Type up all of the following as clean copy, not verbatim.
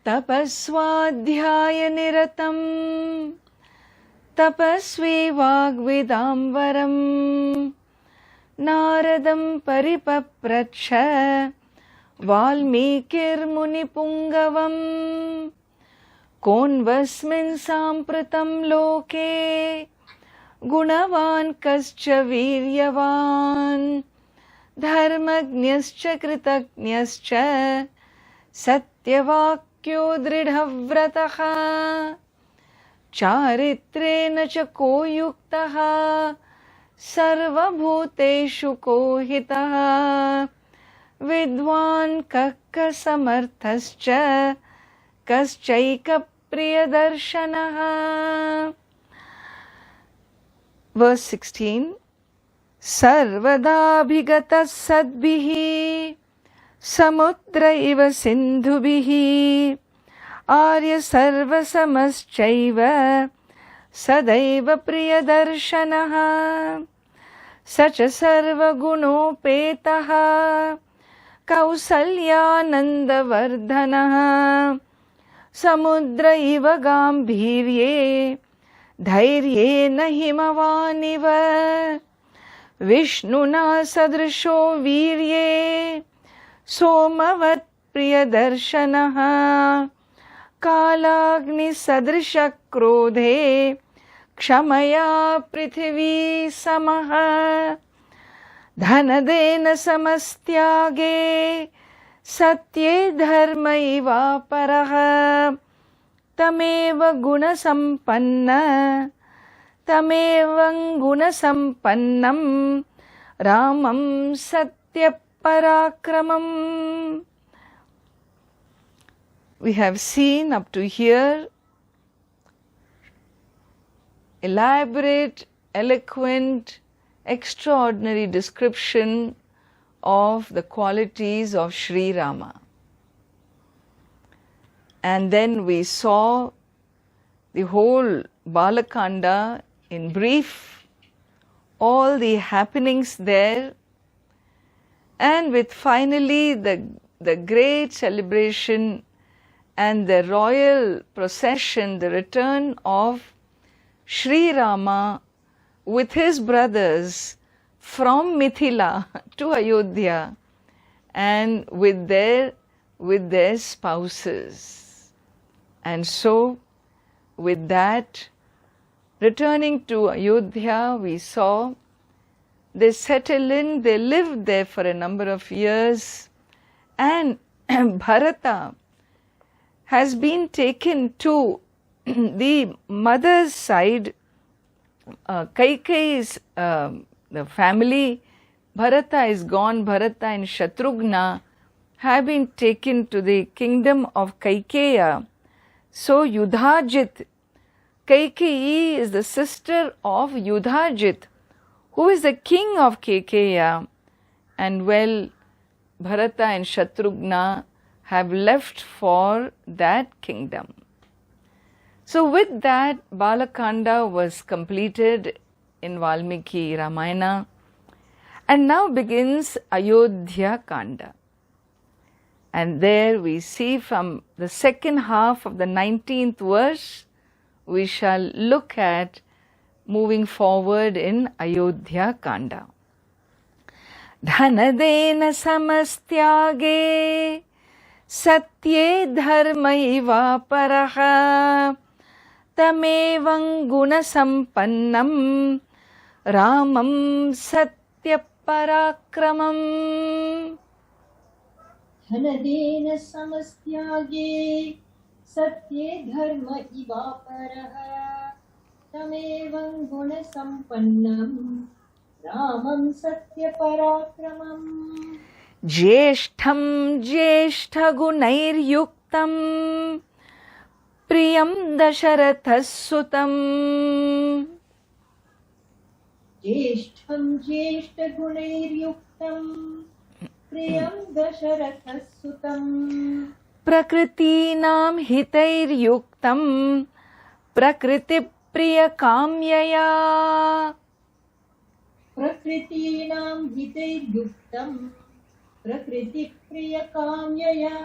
तपस्वाध्यायनिरतं तपस्वी वाग्विदाम्बरं नारदं परिपप्रच्छ वाल्मीकिर्मुनिपुङ्गवम् कोन्वस्मिन् साम्प्रतं लोके गुणवान् कश्च वीर्यवान् धर्मज्ञश्च कृतज्ञश्च सत्यवाक्यो दृढव्रतः चारित्रेण च को युक्तः सर्वभूतेषु को हितः विद्वान् कः समर्थश्च कश्चैकप्रियदर्शनः. Verse 16. सर्वदाभिगतः सद्भिः समुद्र इव सिन्धुभिः आर्य सर्वसमश्चैव सदैव प्रियदर्शनः स च सर्वगुणोपेतः कौसल्यानन्दवर्धनः समुद्र इव गाम्भीर्ये धैर्येण हिमवानिव विष्णुना सदृशो वीर्ये सोमवत् प्रियदर्शनः कालाग्निसदृशः क्रोधे क्षमया पृथिवी समः धनदेन समस्त्यागे सत्ये धर्मैवापरः तमेव गुणसम्पन्नं रामं सत्यपराक्रमम्. We have seen up to here elaborate, eloquent, extraordinary description of the qualities of Sri Rama. And then we saw the whole Balakanda in brief, all the happenings there, and with finally the great celebration and the royal procession, the return of Sri Rama with his brothers from Mithila to Ayodhya and with their spouses. And so with that, returning to Ayodhya, we saw they settled in, they lived there for a number of years, and Bharata has been taken to the mother's side. Kaikeyi's the family, Bharata is gone. Bharata and Shatrughna have been taken to the kingdom of Kaikeya. So Yudhajit, Kaikeyi is the sister of Yudhajit, who is the king of Kaikeya, and well, Bharata and Shatrughna have left for that kingdom. So with that, Balakanda was completed in Valmiki Ramayana, and now begins Ayodhya Kanda. And there we see from the second half of the 19th verse, we shall look at moving forward in Ayodhya Kanda. Dhanadena samastyage satye dharmaiva paraha tamevang gunasampannam ramam satyaparakramam. धनदेन समस्त्यागे सत्ये धर्म इवापरः तमेवं गुणसम्पन्नं रामं सत्यपराक्रमम्. ज्येष्ठं ज्येष्ठगुणैर्युक्तं प्रियं दशरथः सुतम्. ज्येष्ठं ज्येष्ठगुणैर्युक्तं प्रियं दशरथः सुतम्. प्रकृतीनां हितैर्युक्तं प्रकृतिप्रियकाम्यया. प्रकृतीनां हितैर्युक्तं प्रकृतिप्रियकाम्यया.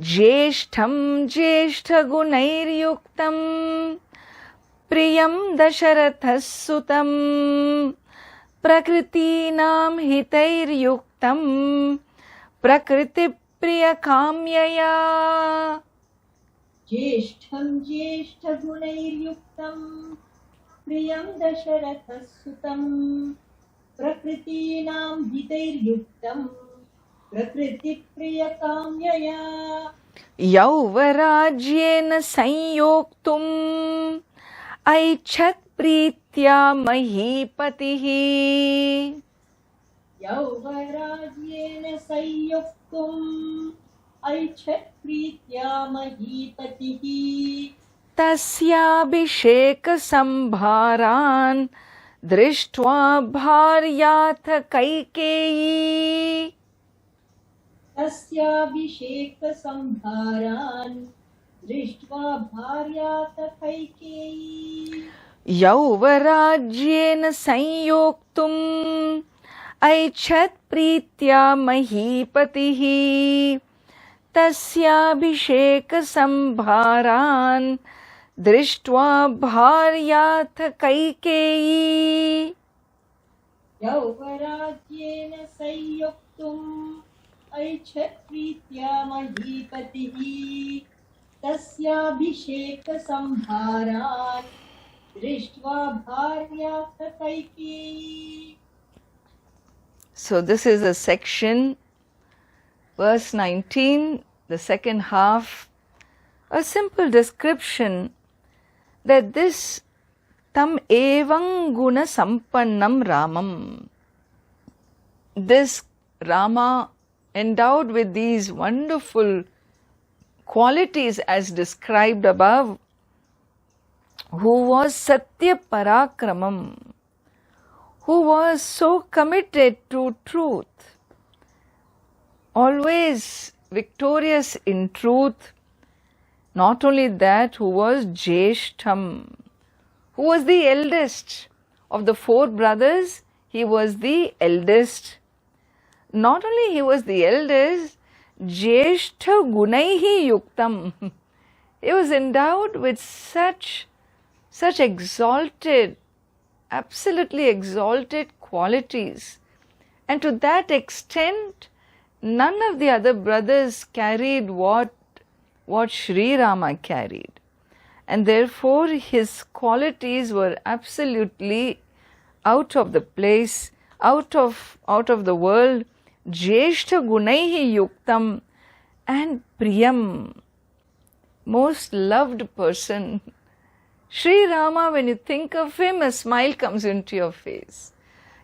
Jeshtham Jeshtagunair-yuktam Priyam Dasharathas-sutam Prakritinam hitair-yuktam Prakriti-priya-kamyaya. ज्येष्ठं ज्येष्ठगुणैर्युक्तं प्रियं दशरथसुतं प्रकृतीनां हितैर्युक्तं प्रकृतिप्रियकाम्यया Yauvarajyena sanyoktum aichat प्रीत्या महीपतिः. यौवराज्येन संयुक्तुम् ऐच्छत् प्रीत्या महीपतिः तस्याभिषेकसंभारान् दृष्ट्वा भार्याथ कैकेयी. तस्याभिषेकसंभारान् दृष्ट्वा भार्यात कैकेयी यौवराज्येन संयोक्तुम् ऐच्छत् प्रीत्या महीपतिः तस्याभिषेकसंभारान् दृष्ट्वा भार्याथ कैकेयी. यौवराज्येन संयुक्तुम् ऐच्छत् प्रीत्या महीपतिः तस्याभिषेकसंभारान् दृष्ट्वा भार्याथ Kaikeyi. So this is a section, verse 19, the second half, a simple description that this tam evam guna sampannam Ramam, this Rama endowed with these wonderful qualities as described above, who was Satya Parakramam, who was so committed to truth, always victorious in truth. Not only that, who was Jeshtham, who was the eldest of the four brothers, he was the eldest. Not only he was the eldest, Jeshtha Gunaihi Yuktam, he was endowed with such exalted, absolutely exalted qualities. And to that extent, none of the other brothers carried what Sri Rama carried. And therefore his qualities were absolutely out of the place, out of the world. Jeshta Gunaihi Yuktam, and Priyam, most loved person. Sri Rama, when you think of him, a smile comes into your face.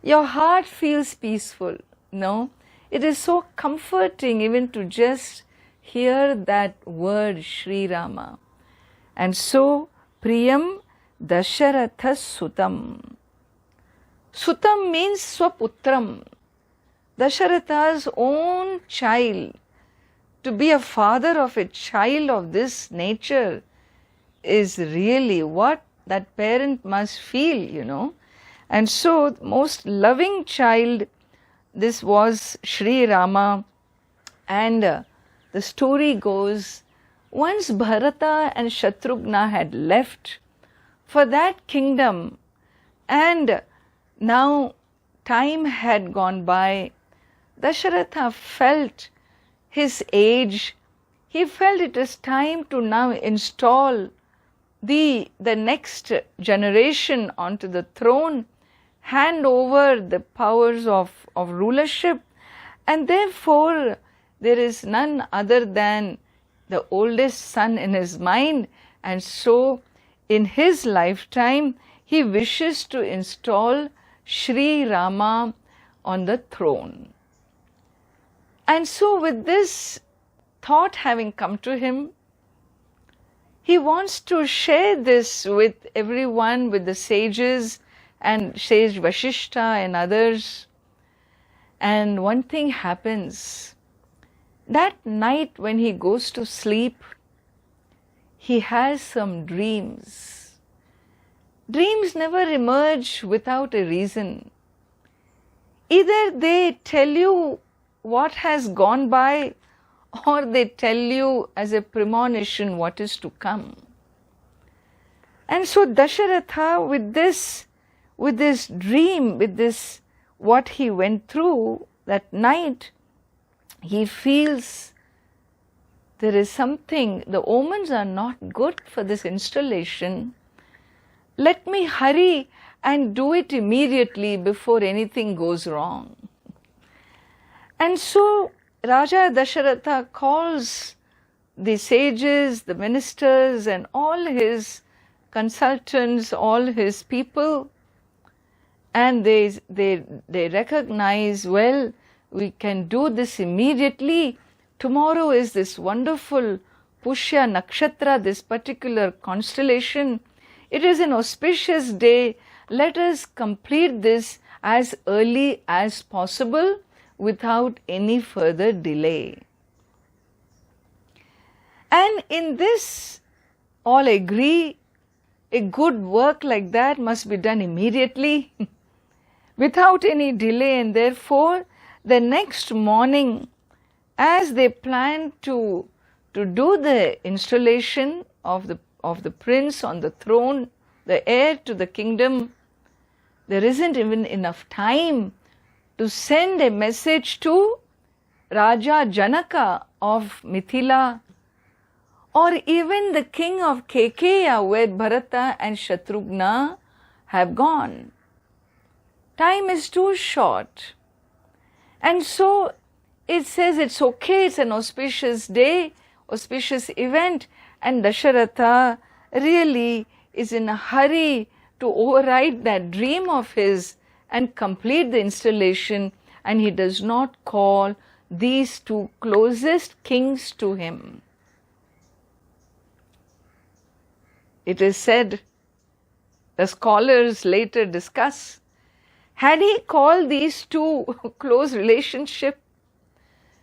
Your heart feels peaceful. No? It is so comforting even to just hear that word, Sri Rama. And so, Priyam Dasharathas Sutam. Sutam means Swaputram. Dasharatha's own child. To be a father of a child of this nature is really what that parent must feel, And so, most loving child, this was Sri Rama. And the story goes, once Bharata and Shatrughna had left for that kingdom, and now time had gone by, Dasharatha felt his age. He felt it is time to now install the next generation onto the throne, hand over the powers of rulership, and therefore there is none other than the oldest son in his mind, and so in his lifetime he wishes to install Sri Rama on the throne. And so with this thought having come to him, he wants to share this with everyone, with the sages and Sage Vashishta and others. And one thing happens. That night when he goes to sleep, he has some dreams. Dreams never emerge without a reason. Either they tell you what has gone by, or they tell you as a premonition what is to come. And so Dasharatha, with this dream, with this what he went through that night, he feels there is something, the omens are not good for this installation. Let me hurry and do it immediately before anything goes wrong. And so Raja Dasharatha calls the sages, the ministers, and all his consultants, all his people, and they recognize, well, we can do this immediately. Tomorrow is this wonderful Pushya Nakshatra, this particular constellation. It is an auspicious day. Let us complete this as early as possible without any further delay. And in this, all agree, a good work like that must be done immediately without any delay, and therefore the next morning, as they plan to do the installation of the prince on the throne, the heir to the kingdom, there isn't even enough time to send a message to Raja Janaka of Mithila, or even the king of Kekeya, where Bharata and Shatrughna have gone. Time is too short. And so it says it's okay, it's an auspicious day, auspicious event, and Dasharatha really is in a hurry to override that dream of his and complete the installation, and he does not call these two closest kings to him. It is said, the scholars later discuss, had he called these two close relationship,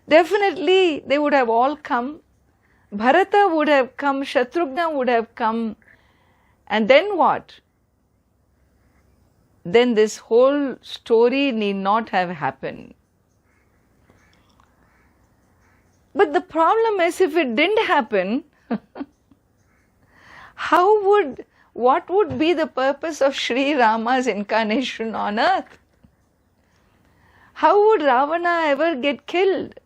definitely they would have all come. Bharata would have come, Shatrughna would have come, and then what? Then this whole story need not have happened. But the problem is, if it didn't happen, what would be the purpose of Sri Rama's incarnation on earth? How would Ravana ever get killed?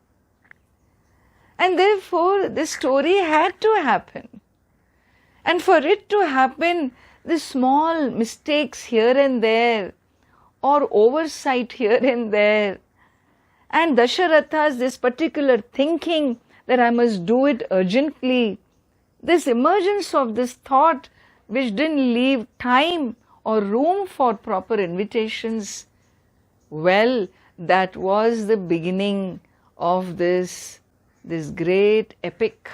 And therefore, this story had to happen. And for it to happen, the small mistakes here and there, or oversight here and there, and Dasharatha's this particular thinking that I must do it urgently, this emergence of this thought which didn't leave time or room for proper invitations, well, that was the beginning of this great epic.